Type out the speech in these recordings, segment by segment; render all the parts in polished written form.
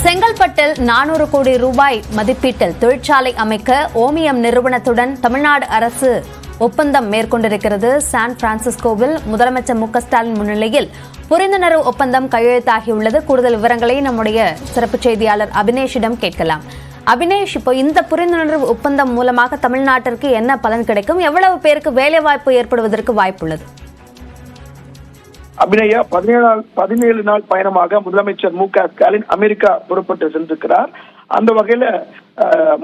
செங்கல்பட்டில் 400 கோடி ரூபாய் மதிப்பீட்டில் தொழிற்சாலை அமைக்க ஓமியம் நிறுவனத்துடன் தமிழ்நாடு அரசு ஒப்பந்தம் மேற்கொண்டிருக்கிறது. சான் பிரான்சிஸ்கோவில் முதலமைச்சர் மு க ஸ்டாலின் முன்னிலையில் புரிந்துணர்வு ஒப்பந்தம் கையெழுத்தாகியுள்ளது. கூடுதல் விவரங்களை நம்முடைய சிறப்பு செய்தியாளர் அபினேஷிடம் கேட்கலாம். அபினேஷ், இப்போ இந்த புரிந்துணர்வு ஒப்பந்தம் மூலமாக தமிழ்நாட்டிற்கு என்ன பலன் கிடைக்கும்? எவ்வளவு பேருக்கு வேலைவாய்ப்பு ஏற்படுவதற்கு வாய்ப்புள்ளது? அபிநயா 17 நாள் பயணமாக முதலமைச்சர் மு க ஸ்டாலின் அமெரிக்கா புறப்பட்டு சென்றிருக்கிறார். அந்த வகையில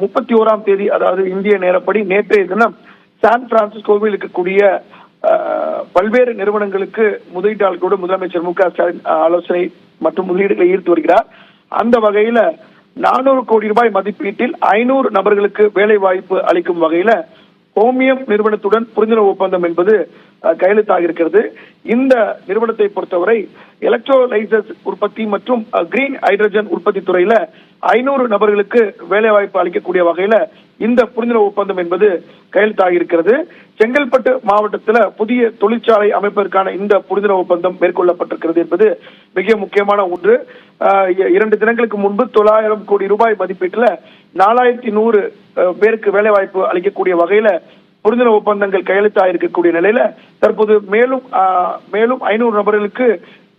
31ஆம் தேதி, அதாவது இந்திய நேரப்படி நேற்றைய தினம் சான் பிரான்சிஸ்கோவில் இருக்கக்கூடிய பல்வேறு நிறுவனங்களுக்கு முதலீட்டாளர்களோடு முதலமைச்சர் மு க ஸ்டாலின் ஆலோசனை மற்றும் முதலீடுகளை ஈர்த்து வருகிறார். அந்த வகையில 400 கோடி ரூபாய் மதிப்பீட்டில் 500 நபர்களுக்கு வேலை வாய்ப்பு அளிக்கும் வகையில ஓமியம் நிறுவனத்துடன் புரிந்துணர்வு ஒப்பந்தம் என்பது கையெழுத்தாக இருக்கிறது. இந்த நிறுவனத்தை பொறுத்தவரை எலக்ட்ரோலைசர்ஸ் உற்பத்தி மற்றும் கிரீன் ஹைட்ரஜன் உற்பத்தி துறையில 500 நபர்களுக்கு வேலை வாய்ப்பு அளிக்கக்கூடிய வகையில இந்த புரிந்துணர்வு ஒப்பந்தம் என்பது கையெழுத்தாக இருக்கிறது. செங்கல்பட்டு மாவட்டத்தில் புதிய தொழிற்சாலை அமைப்பதற்கான இந்த புரிந்துணர்வு ஒப்பந்தம் மேற்கொள்ளப்பட்டிருக்கிறது என்பது மிக முக்கியமான ஒன்று. 2 தினங்களுக்கு முன்பு 900 கோடி ரூபாய் மதிப்பீட்டில் 4100 பேருக்கு வேலை வாய்ப்பு அளிக்கக்கூடிய வகையில புரிந்துணர்வு ஒப்பந்தங்கள் கையெழுத்தாக இருக்கக்கூடிய நிலையில தற்போது மேலும் 500 நபர்களுக்கு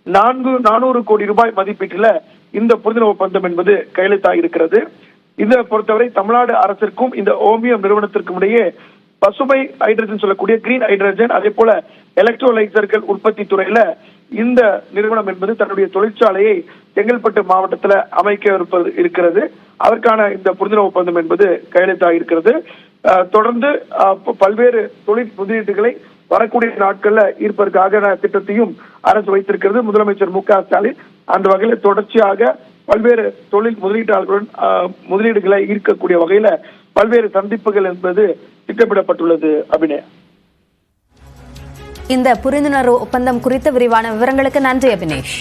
400 கோடி ரூபாய் மதிப்பீட்டில் இந்த புரிந்துணர்வு ஒப்பந்தம் என்பது கையெழுத்தாக இருக்கிறது. இதை பொறுத்தவரை தமிழ்நாடு அரசிற்கும் இந்த ஓமியம் நிறுவனத்திற்கும் இடையே பசுமை ஹைட்ரஜன் சொல்லக்கூடிய கிரீன் ஹைட்ரஜன், அதே போல எலக்ட்ரோலைசர்கள் உற்பத்தி துறையில இந்த நிறுவனம் என்பது தன்னுடைய தொழிற்சாலையை செங்கல்பட்டு மாவட்டத்தில் அமைக்க இருக்கிறது. அதற்கான இந்த புரிந்துணர்வு ஒப்பந்தம் என்பது கையெழுத்தாக இருக்கிறது. தொடர்ந்து பல்வேறு தொழில் முதலீடுகளை வரக்கூடிய நாட்கள்ல ஈர்ப்பதற்காக திட்டத்தையும் அரசு வைத்திருக்கிறது முதலமைச்சர் மு க ஸ்டாலின். அந்த வகையில் தொடர்ச்சியாக பல்வேறு தொழில் முதலீட்டாளர்களுடன் முதலீடுகளை ஈர்க்கக்கூடிய வகையில பல்வேறு சந்திப்புகள் என்பது திட்டமிடப்பட்டுள்ளது. அபிநயா, இந்த புரிந்துணர்வு ஒப்பந்தம் குறித்த விரிவான விவரங்களுக்கு நன்றி அபினேஷ்.